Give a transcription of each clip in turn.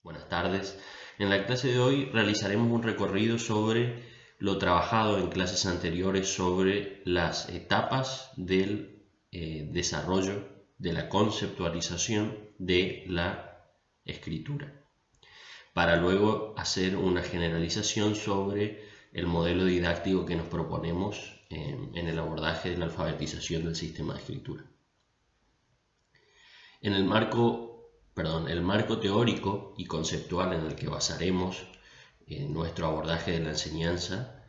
Buenas tardes. En la clase de hoy realizaremos un recorrido sobre lo trabajado en clases anteriores sobre las etapas del desarrollo de la conceptualización de la escritura, para luego hacer una generalización sobre el modelo didáctico que nos proponemos en el abordaje de la alfabetización del sistema de escritura. En el marco teórico y conceptual en el que basaremos nuestro abordaje de la enseñanza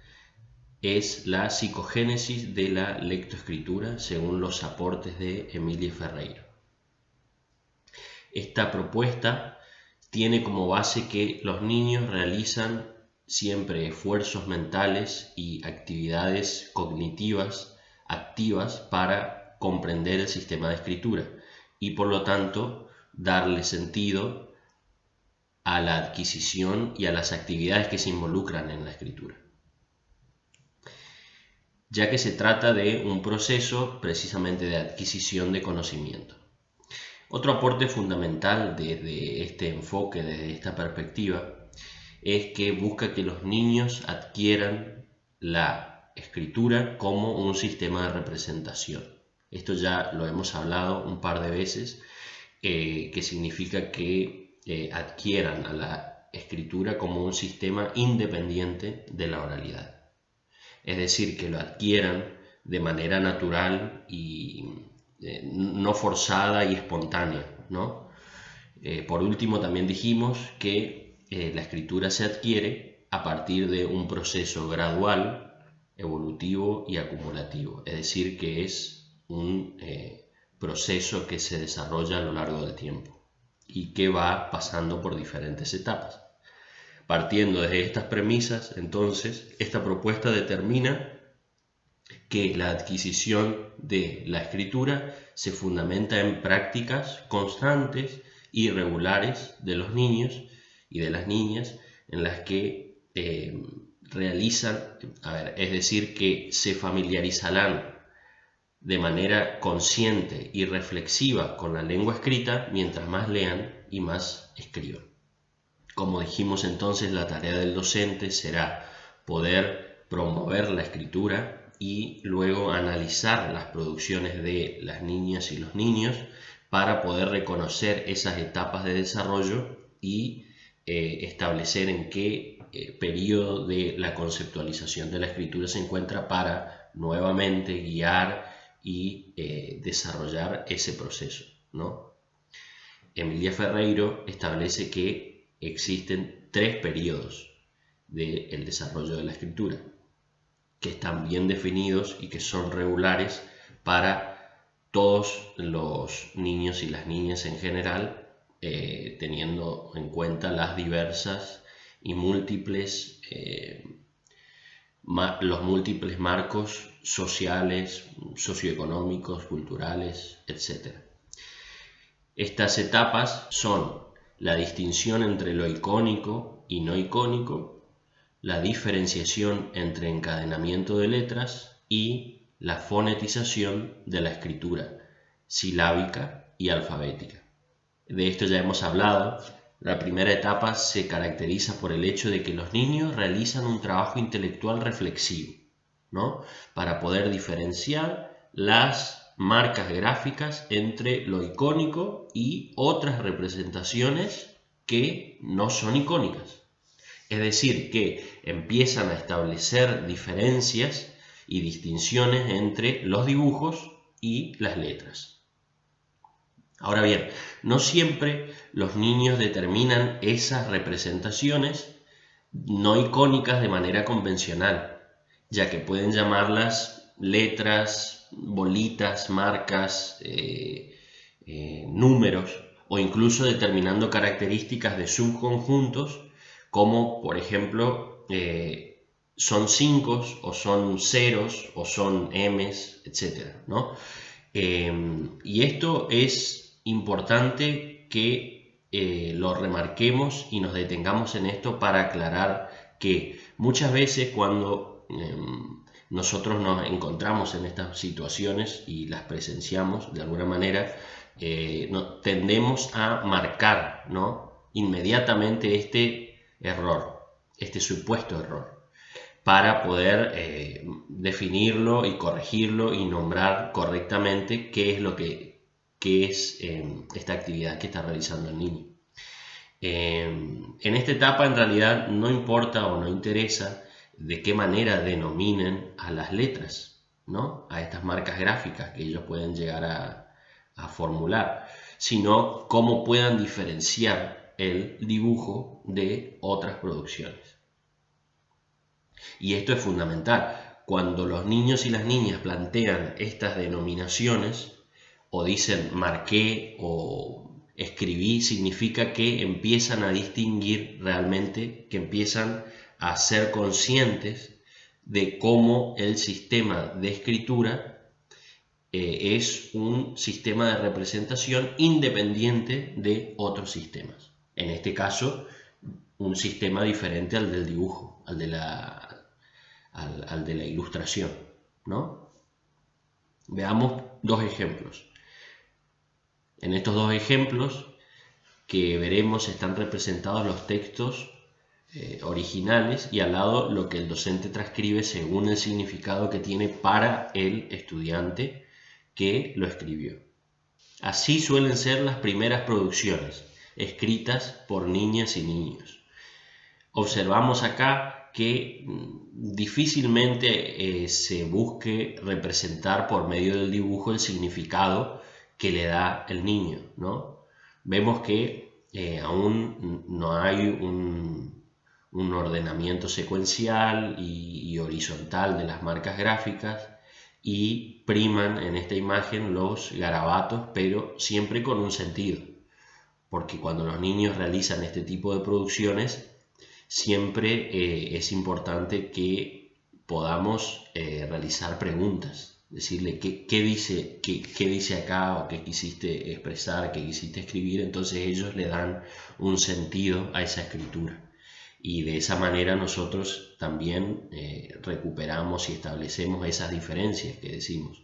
es la psicogénesis de la lectoescritura según los aportes de Emilia Ferreiro. Esta propuesta tiene como base que los niños realizan siempre esfuerzos mentales y actividades cognitivas activas para comprender el sistema de escritura y por lo tanto darle sentido a la adquisición y a las actividades que se involucran en la escritura, ya que se trata de un proceso precisamente de adquisición de conocimiento. Otro aporte fundamental desde este enfoque, desde esta perspectiva, es que busca que los niños adquieran la escritura como un sistema de representación. Esto ya lo hemos hablado un par de veces, que significa que adquieran a la escritura como un sistema independiente de la oralidad. Es decir, que lo adquieran de manera natural y no forzada y espontánea, ¿no? Por último, también dijimos que la escritura se adquiere a partir de un proceso gradual, evolutivo y acumulativo. Es decir, que es un proceso que se desarrolla a lo largo del tiempo y que va pasando por diferentes etapas. Partiendo desde estas premisas, entonces, esta propuesta determina que la adquisición de la escritura se fundamenta en prácticas constantes y regulares de los niños y de las niñas en las que realizan, es decir, que se familiarizarán de manera consciente y reflexiva con la lengua escrita mientras más lean y más escriban. Como dijimos entonces, la tarea del docente será poder promover la escritura y luego analizar las producciones de las niñas y los niños para poder reconocer esas etapas de desarrollo y establecer en qué periodo de la conceptualización de la escritura se encuentra para nuevamente guiar y desarrollar ese proceso, ¿no? Emilia Ferreiro establece que existen 3 periodos del desarrollo de la escritura, que están bien definidos y que son regulares para todos los niños y las niñas en general, teniendo en cuenta las diversas y múltiples los múltiples marcos sociales, socioeconómicos, culturales, etc. Estas etapas son la distinción entre lo icónico y no icónico, la diferenciación entre encadenamiento de letras y la fonetización de la escritura silábica y alfabética. De esto ya hemos hablado. La primera etapa se caracteriza por el hecho de que los niños realizan un trabajo intelectual reflexivo, ¿no? Para poder diferenciar las marcas gráficas entre lo icónico y otras representaciones que no son icónicas. Es decir, que empiezan a establecer diferencias y distinciones entre los dibujos y las letras. Ahora bien, no siempre los niños determinan esas representaciones no icónicas de manera convencional, ya que pueden llamarlas letras, bolitas, marcas, números, o incluso determinando características de subconjuntos, como por ejemplo son 5 o son ceros o son M's, etc., ¿no? Y esto es importante que lo remarquemos y nos detengamos en esto para aclarar que muchas veces cuando nosotros nos encontramos en estas situaciones y las presenciamos de alguna manera, tendemos a marcar, ¿no?, inmediatamente este error, este supuesto error, para poder definirlo y corregirlo y nombrar correctamente qué es esta actividad que está realizando el niño. En esta etapa en realidad no importa o no interesa de qué manera denominen a las letras, ¿no? A estas marcas gráficas que ellos pueden llegar a formular, sino cómo puedan diferenciar el dibujo de otras producciones. Y esto es fundamental. Cuando los niños y las niñas plantean estas denominaciones o dicen marqué o escribí, significa que empiezan a distinguir realmente, que empiezan a ser conscientes de cómo el sistema de escritura es un sistema de representación independiente de otros sistemas. En este caso, un sistema diferente al del dibujo, al de la ilustración, ¿no? Veamos dos ejemplos. En estos dos ejemplos que veremos están representados los textos originales y al lado lo que el docente transcribe según el significado que tiene para el estudiante que lo escribió. Así suelen ser las primeras producciones escritas por niñas y niños. Observamos acá que difícilmente se busque representar por medio del dibujo el significado que le da el niño, ¿no? Vemos que aún no hay un ordenamiento secuencial y horizontal de las marcas gráficas y priman en esta imagen los garabatos, pero siempre con un sentido, porque cuando los niños realizan este tipo de producciones siempre es importante que podamos realizar preguntas. Decirle qué dice acá o qué quisiste expresar, qué quisiste escribir, entonces ellos le dan un sentido a esa escritura. Y de esa manera nosotros también recuperamos y establecemos esas diferencias que decimos.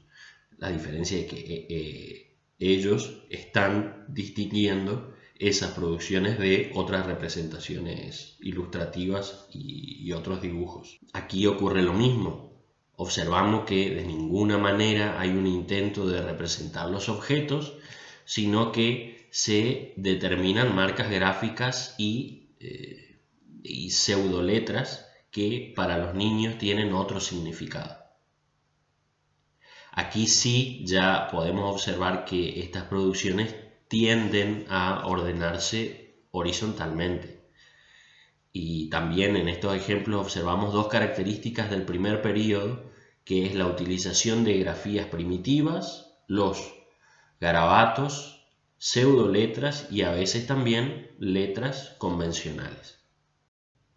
La diferencia es que ellos están distinguiendo esas producciones de otras representaciones ilustrativas y otros dibujos. Aquí ocurre lo mismo. Observamos que de ninguna manera hay un intento de representar los objetos, sino que se determinan marcas gráficas y pseudoletras que para los niños tienen otro significado. Aquí sí ya podemos observar que estas producciones tienden a ordenarse horizontalmente. Y también en estos ejemplos observamos dos características del primer periodo, que es la utilización de grafías primitivas, los garabatos, pseudoletras y a veces también letras convencionales.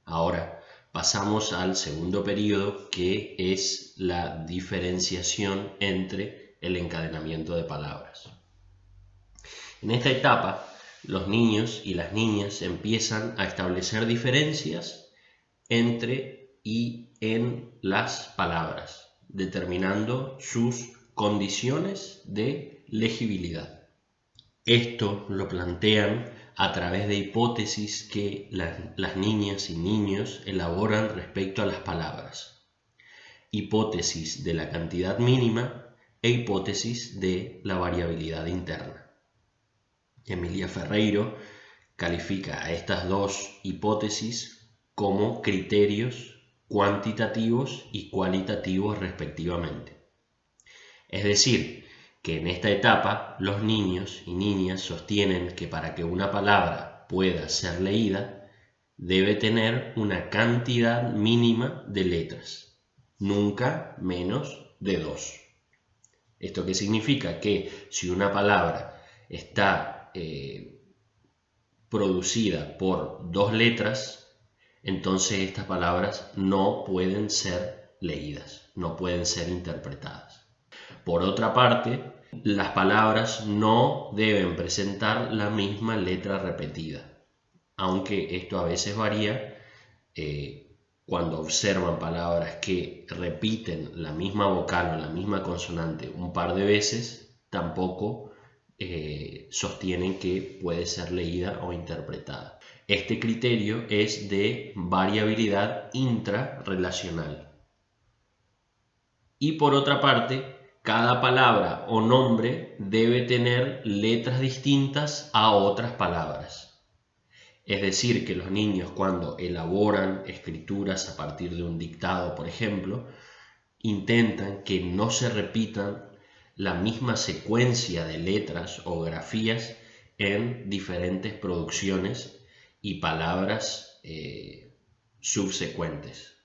Ahora pasamos al segundo periodo, que es la diferenciación entre el encadenamiento de palabras. En esta etapa, los niños y las niñas empiezan a establecer diferencias entre y en las palabras, determinando sus condiciones de legibilidad. Esto lo plantean a través de hipótesis que las niñas y niños elaboran respecto a las palabras. Hipótesis de la cantidad mínima e hipótesis de la variabilidad interna. Emilia Ferreiro califica a estas dos hipótesis como criterios cuantitativos y cualitativos respectivamente. Es decir, que en esta etapa los niños y niñas sostienen que para que una palabra pueda ser leída debe tener una cantidad mínima de letras, nunca menos de 2. ¿Esto qué significa? Que si una palabra está producida por 2 letras, entonces estas palabras no pueden ser leídas, no pueden ser interpretadas. Por otra parte, las palabras no deben presentar la misma letra repetida, aunque esto a veces varía. Cuando observan palabras que repiten la misma vocal o la misma consonante un par de veces, tampoco sostienen que puede ser leída o interpretada. Este criterio es de variabilidad intrarrelacional. Y por otra parte, cada palabra o nombre debe tener letras distintas a otras palabras. Es decir, que los niños, cuando elaboran escrituras a partir de un dictado, por ejemplo, intentan que no se repitan la misma secuencia de letras o grafías en diferentes producciones y palabras subsecuentes,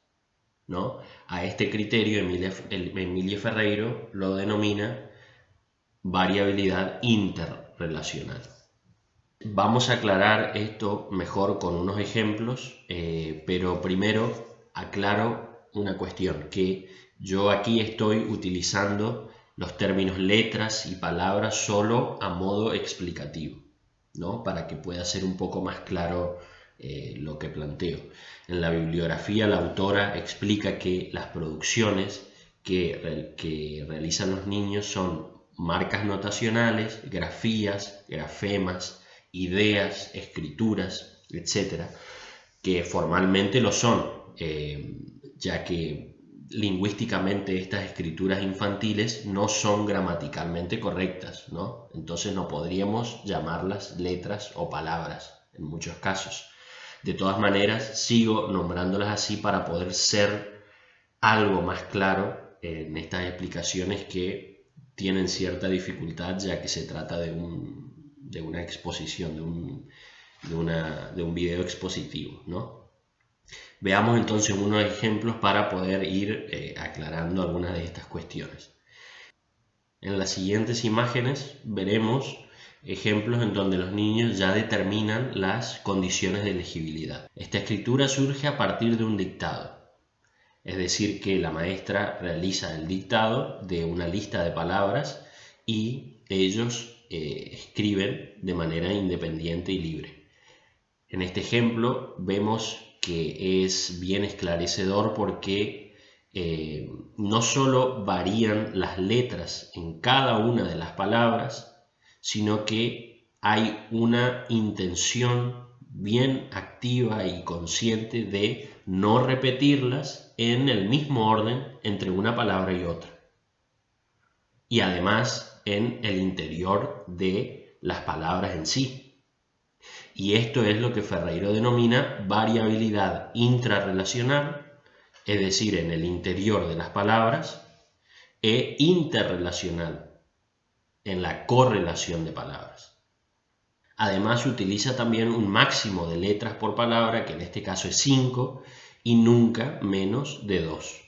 ¿no? A este criterio Emília Ferreiro lo denomina variabilidad interrelacional. Vamos a aclarar esto mejor con unos ejemplos, pero primero aclaro una cuestión, que yo aquí estoy utilizando los términos letras y palabras solo a modo explicativo, ¿no? Para que pueda ser un poco más claro lo que planteo. En la bibliografía la autora explica que las producciones que realizan los niños son marcas notacionales, grafías, grafemas, ideas, escrituras, etc., que formalmente lo son, ya que lingüísticamente estas escrituras infantiles no son gramaticalmente correctas, ¿no? Entonces no podríamos llamarlas letras o palabras en muchos casos. De todas maneras, sigo nombrándolas así para poder ser algo más claro en estas explicaciones que tienen cierta dificultad, ya que se trata de una exposición, de un video expositivo, ¿no? Veamos entonces unos ejemplos para poder ir aclarando algunas de estas cuestiones. En las siguientes imágenes veremos ejemplos en donde los niños ya determinan las condiciones de legibilidad. Esta escritura surge a partir de un dictado, es decir, que la maestra realiza el dictado de una lista de palabras y ellos escriben de manera independiente y libre. En este ejemplo vemos que es bien esclarecedor porque no solo varían las letras en cada una de las palabras, sino que hay una intención bien activa y consciente de no repetirlas en el mismo orden entre una palabra y otra. Y además en el interior de las palabras en sí. Y esto es lo que Ferreiro denomina variabilidad intrarrelacional, es decir, en el interior de las palabras, e interrelacional, en la correlación de palabras. Además, utiliza también un máximo de letras por palabra, que en este caso es 5, y nunca menos de 2.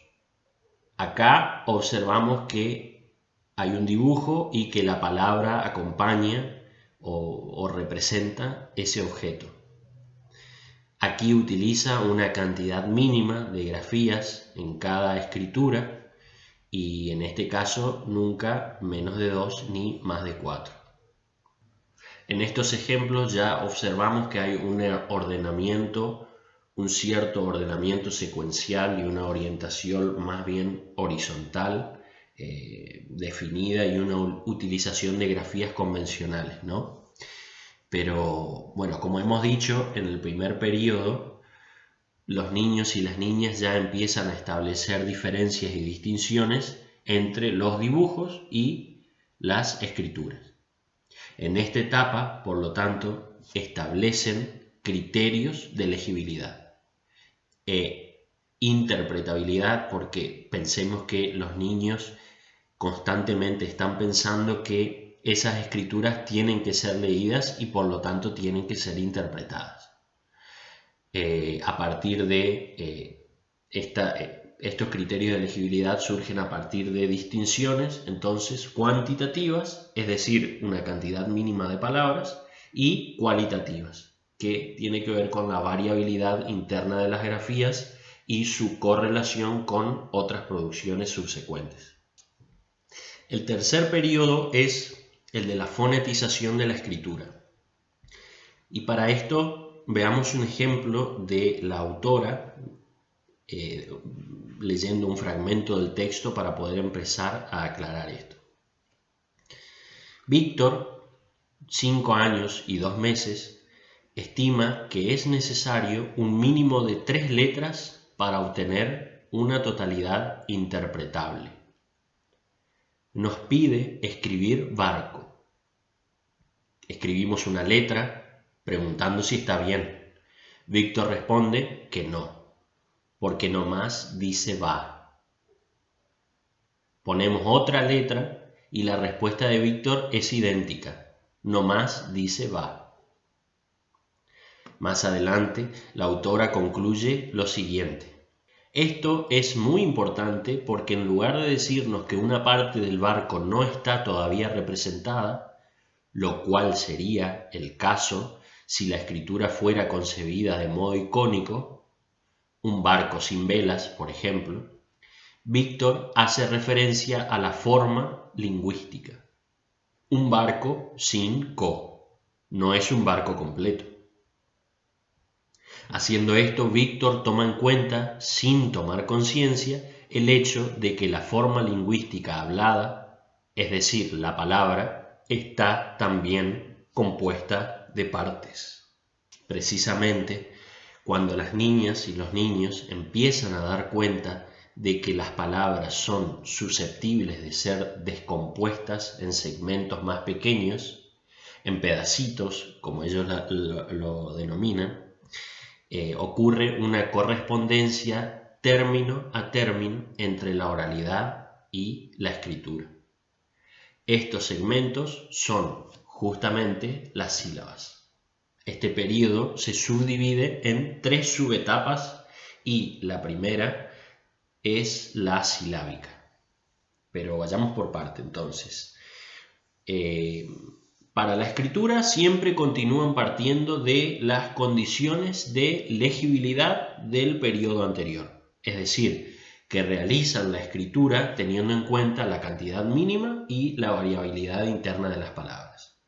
Acá observamos que hay un dibujo y que la palabra acompaña o representa ese objeto. Aquí utiliza una cantidad mínima de grafías en cada escritura y en este caso nunca menos de 2 ni más de 4. En estos ejemplos ya observamos que hay un cierto ordenamiento secuencial y una orientación más bien horizontal definida y una utilización de grafías convencionales, ¿no? Pero bueno, como hemos dicho, en el primer periodo los niños y las niñas ya empiezan a establecer diferencias y distinciones entre los dibujos y las escrituras. En esta etapa, por lo tanto, establecen criterios de legibilidad e interpretabilidad, porque pensemos que los niños constantemente están pensando que esas escrituras tienen que ser leídas y por lo tanto tienen que ser interpretadas. A partir de estos criterios de legibilidad surgen a partir de distinciones, entonces, cuantitativas, es decir, una cantidad mínima de palabras, y cualitativas, que tiene que ver con la variabilidad interna de las grafías y su correlación con otras producciones subsecuentes. El tercer periodo es el de la fonetización de la escritura. Y para esto veamos un ejemplo de la autora leyendo un fragmento del texto para poder empezar a aclarar esto. Víctor, 5 años y 2 meses, estima que es necesario un mínimo de 3 letras para obtener una totalidad interpretable. Nos pide escribir barco. Escribimos una letra preguntando si está bien. Víctor responde que no, porque nomás dice va. Ponemos otra letra y la respuesta de Víctor es idéntica, nomás dice va. Más adelante, la autora concluye lo siguiente. Esto es muy importante porque en lugar de decirnos que una parte del barco no está todavía representada, lo cual sería el caso si la escritura fuera concebida de modo icónico, un barco sin velas, por ejemplo, Víctor hace referencia a la forma lingüística. Un barco sin co, no es un barco completo. Haciendo esto, Víctor toma en cuenta, sin tomar conciencia, el hecho de que la forma lingüística hablada, es decir, la palabra, está también compuesta de partes. Precisamente, cuando las niñas y los niños empiezan a dar cuenta de que las palabras son susceptibles de ser descompuestas en segmentos más pequeños, en pedacitos, como ellos lo denominan, ocurre una correspondencia término a término entre la oralidad y la escritura. Estos segmentos son justamente las sílabas. Este periodo se subdivide en 3 subetapas y la primera es la silábica. Pero vayamos por parte entonces. Para la escritura siempre continúan partiendo de las condiciones de legibilidad del periodo anterior. Es decir, que realizan la escritura teniendo en cuenta la cantidad mínima y la variabilidad interna de las palabras.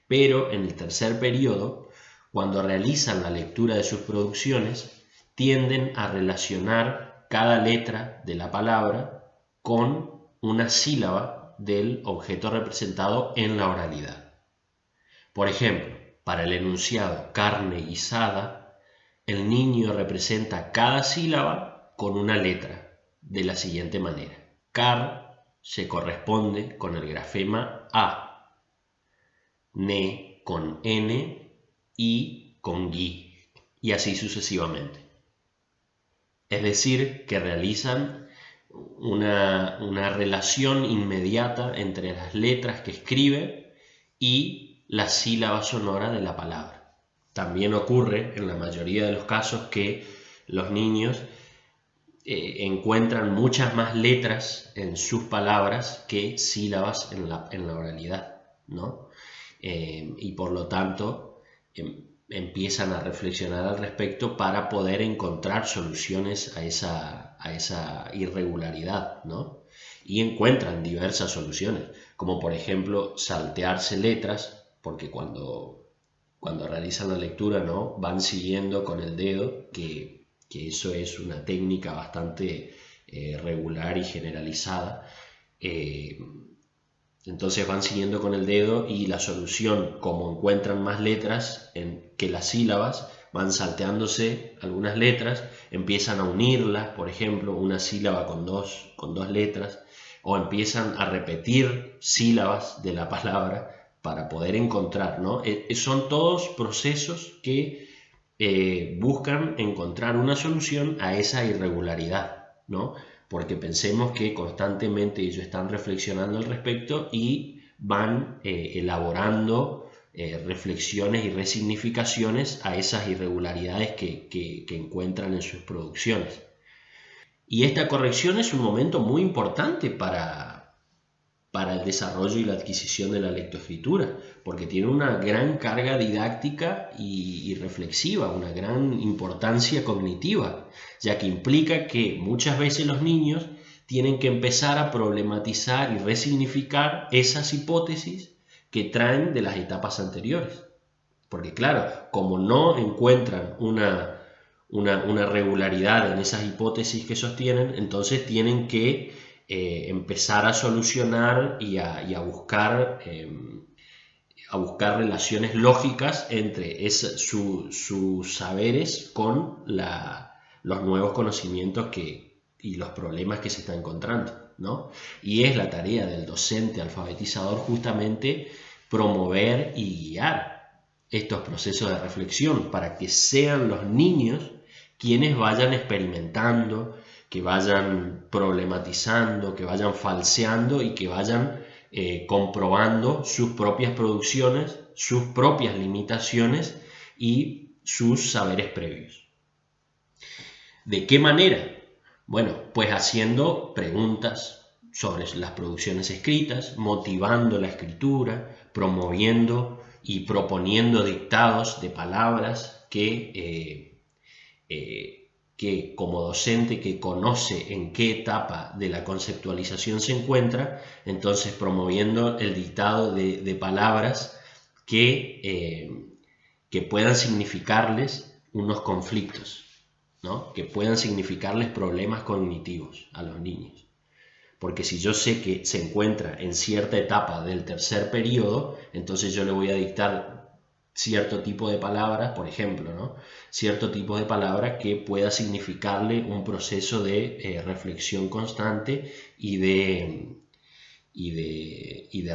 Pero en el tercer periodo, cuando realizan la lectura de sus producciones, tienden a relacionar cada letra de la palabra con una sílaba del objeto representado en la oralidad. Por ejemplo, para el enunciado carne guisada, el niño representa cada sílaba con una letra, de la siguiente manera. Car se corresponde con el grafema A, ne con N y con gui, y así sucesivamente. Es decir, que realizan una relación inmediata entre las letras que escribe y la sílaba sonora de la palabra. También ocurre en la mayoría de los casos que los niños encuentran muchas más letras en sus palabras que sílabas en la oralidad, ¿no? Y por lo tanto empiezan a reflexionar al respecto para poder encontrar soluciones a esa irregularidad, ¿no? Y encuentran diversas soluciones, como por ejemplo saltearse letras, porque cuando realizan la lectura, ¿no?, van siguiendo con el dedo, que eso es una técnica bastante regular y generalizada. Entonces van siguiendo con el dedo y la solución, como encuentran más letras que las sílabas, van salteándose algunas letras, empiezan a unirlas, por ejemplo, una sílaba con dos letras, o empiezan a repetir sílabas de la palabra para poder encontrar, ¿no? Son todos procesos que buscan encontrar una solución a esa irregularidad, ¿no? Porque pensemos que constantemente ellos están reflexionando al respecto y van elaborando reflexiones y resignificaciones a esas irregularidades que encuentran en sus producciones. Y esta corrección es un momento muy importante para el desarrollo y la adquisición de la lectoescritura, porque tiene una gran carga didáctica y reflexiva, una gran importancia cognitiva, ya que implica que muchas veces los niños tienen que empezar a problematizar y resignificar esas hipótesis que traen de las etapas anteriores. Porque claro, como no encuentran una regularidad en esas hipótesis que sostienen, entonces tienen que empezar a solucionar y a buscar a buscar relaciones lógicas entre sus saberes con los nuevos conocimientos y los problemas que se está encontrando, ¿no? Y es la tarea del docente alfabetizador justamente promover y guiar estos procesos de reflexión para que sean los niños quienes vayan experimentando, que vayan problematizando, que vayan falseando y que vayan comprobando sus propias producciones, sus propias limitaciones y sus saberes previos. ¿De qué manera? Bueno, pues haciendo preguntas sobre las producciones escritas, motivando la escritura, promoviendo y proponiendo dictados de palabras que como docente que conoce en qué etapa de la conceptualización se encuentra, entonces promoviendo el dictado de palabras que puedan significarles unos conflictos, ¿no? Que puedan significarles problemas cognitivos a los niños. Porque si yo sé que se encuentra en cierta etapa del tercer periodo, entonces yo le voy a dictar cierto tipo de palabras, por ejemplo, ¿no? Cierto tipo de palabras que pueda significarle un proceso de reflexión constante y de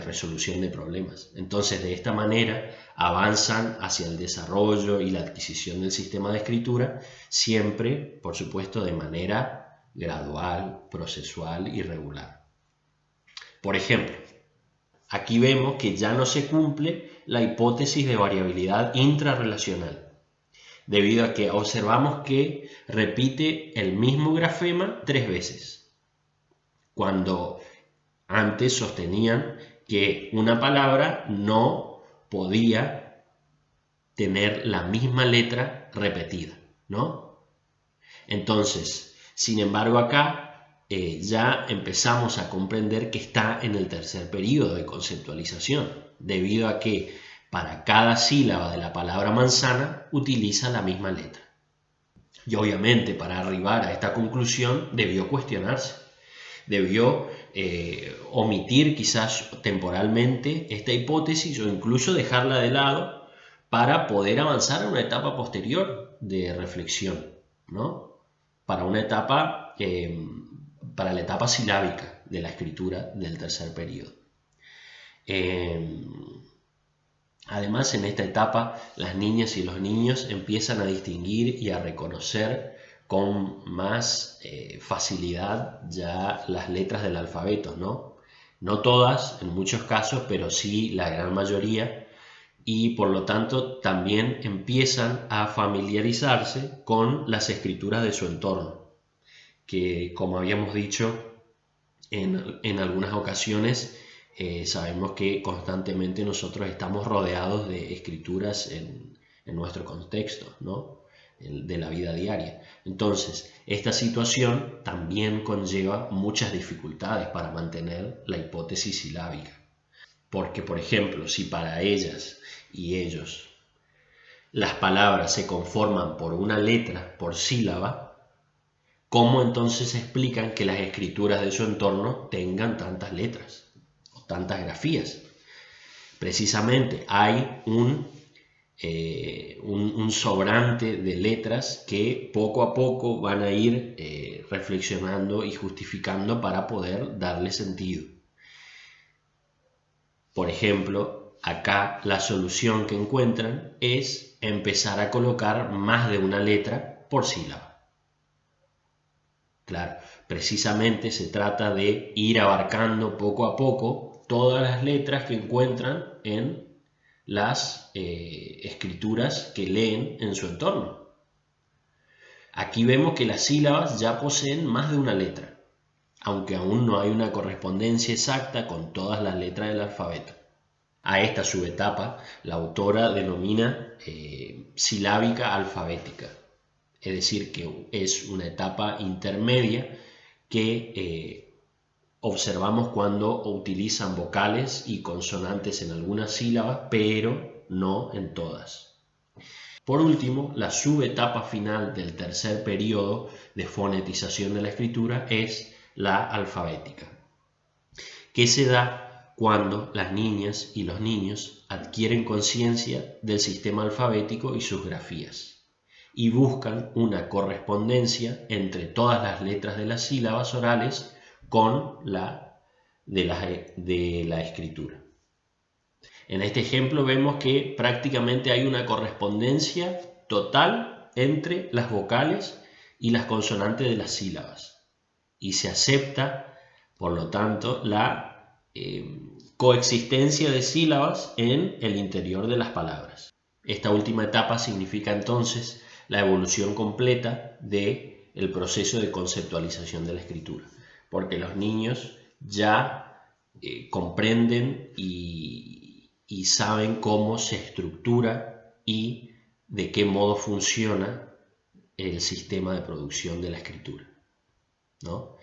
resolución de problemas. Entonces, de esta manera avanzan hacia el desarrollo y la adquisición del sistema de escritura, siempre, por supuesto, de manera gradual, procesual y regular. Por ejemplo, aquí vemos que ya no se cumple la hipótesis de variabilidad intrarrelacional, debido a que observamos que repite el mismo grafema 3 veces, cuando antes sostenían que una palabra no podía tener la misma letra repetida, ¿no? Entonces, sin embargo, acá ya empezamos a comprender que está en el tercer periodo de conceptualización, debido a que para cada sílaba de la palabra manzana utiliza la misma letra. Y obviamente para arribar a esta conclusión debió cuestionarse, debió omitir quizás temporalmente esta hipótesis o incluso dejarla de lado para poder avanzar a una etapa posterior de reflexión, ¿no? Para una etapa para la etapa silábica de la escritura del tercer periodo. Además, en esta etapa, las niñas y los niños empiezan a distinguir y a reconocer con más facilidad ya las letras del alfabeto, ¿no? No todas, en muchos casos, pero sí la gran mayoría, y por lo tanto también empiezan a familiarizarse con las escrituras de su entorno, que, como habíamos dicho en algunas ocasiones, sabemos que constantemente nosotros estamos rodeados de escrituras en nuestro contexto, ¿no? De la vida diaria. Entonces, esta situación también conlleva muchas dificultades para mantener la hipótesis silábica. Porque, por ejemplo, si para ellas y ellos las palabras se conforman por una letra por sílaba, ¿cómo entonces explican que las escrituras de su entorno tengan tantas letras o tantas grafías? Precisamente hay un sobrante de letras que poco a poco van a ir reflexionando y justificando para poder darle sentido. Por ejemplo, acá la solución que encuentran es empezar a colocar más de una letra por sílaba. Claro, precisamente se trata de ir abarcando poco a poco todas las letras que encuentran en las escrituras que leen en su entorno. Aquí vemos que las sílabas ya poseen más de una letra, aunque aún no hay una correspondencia exacta con todas las letras del alfabeto. A esta subetapa la autora denomina silábica alfabética, es decir, que es una etapa intermedia que observamos cuando utilizan vocales y consonantes en algunas sílabas, pero no en todas. Por último, la subetapa final del tercer periodo de fonetización de la escritura es la alfabética, que se da cuando las niñas y los niños adquieren conciencia del sistema alfabético y sus grafías, y buscan una correspondencia entre todas las letras de las sílabas orales con la de la escritura. En este ejemplo vemos que prácticamente hay una correspondencia total entre las vocales y las consonantes de las sílabas, y se acepta, por lo tanto, la coexistencia de sílabas en el interior de las palabras. Esta última etapa significa entonces la evolución completa del proceso de conceptualización de la escritura, porque los niños ya comprenden y saben cómo se estructura y de qué modo funciona el sistema de producción de la escritura, ¿no?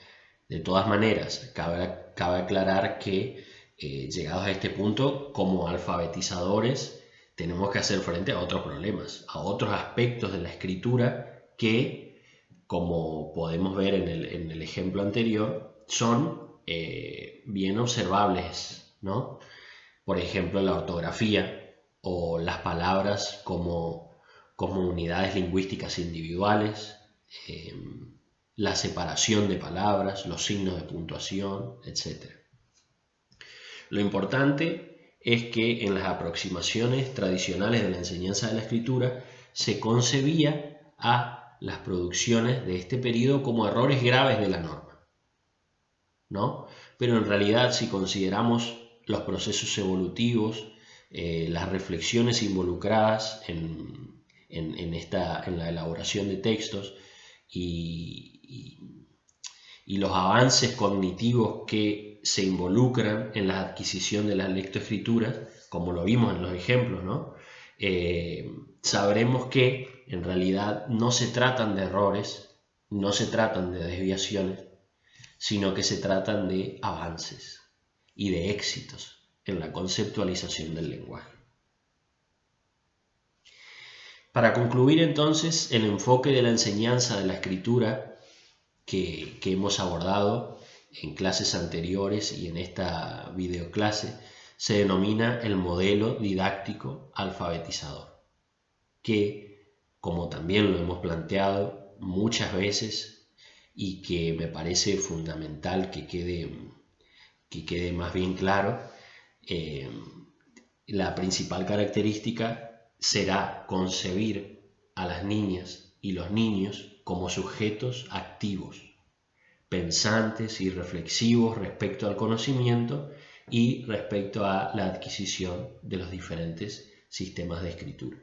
De todas maneras, cabe aclarar que llegados a este punto, como alfabetizadores, tenemos que hacer frente a otros problemas, a otros aspectos de la escritura que, como podemos ver en el ejemplo anterior, son bien observables, ¿no? Por ejemplo, la ortografía o las palabras como unidades lingüísticas individuales, la separación de palabras, los signos de puntuación, etc. Lo importante es que en las aproximaciones tradicionales de la enseñanza de la escritura se concebía a las producciones de este periodo como errores graves de la norma, ¿no? Pero en realidad, si consideramos los procesos evolutivos, las reflexiones involucradas en la elaboración de textos y los avances cognitivos que se involucran en la adquisición de las lectoescrituras, como lo vimos en los ejemplos, ¿no? Sabremos que en realidad no se tratan de errores, no se tratan de desviaciones, sino que se tratan de avances y de éxitos en la conceptualización del lenguaje. Para concluir entonces el enfoque de la enseñanza de la escritura que hemos abordado en clases anteriores y en esta videoclase se denomina el modelo didáctico alfabetizador, que, como también lo hemos planteado muchas veces y que me parece fundamental que quede más bien claro, la principal característica será concebir a las niñas y los niños como sujetos activos, pensantes y reflexivos respecto al conocimiento y respecto a la adquisición de los diferentes sistemas de escritura.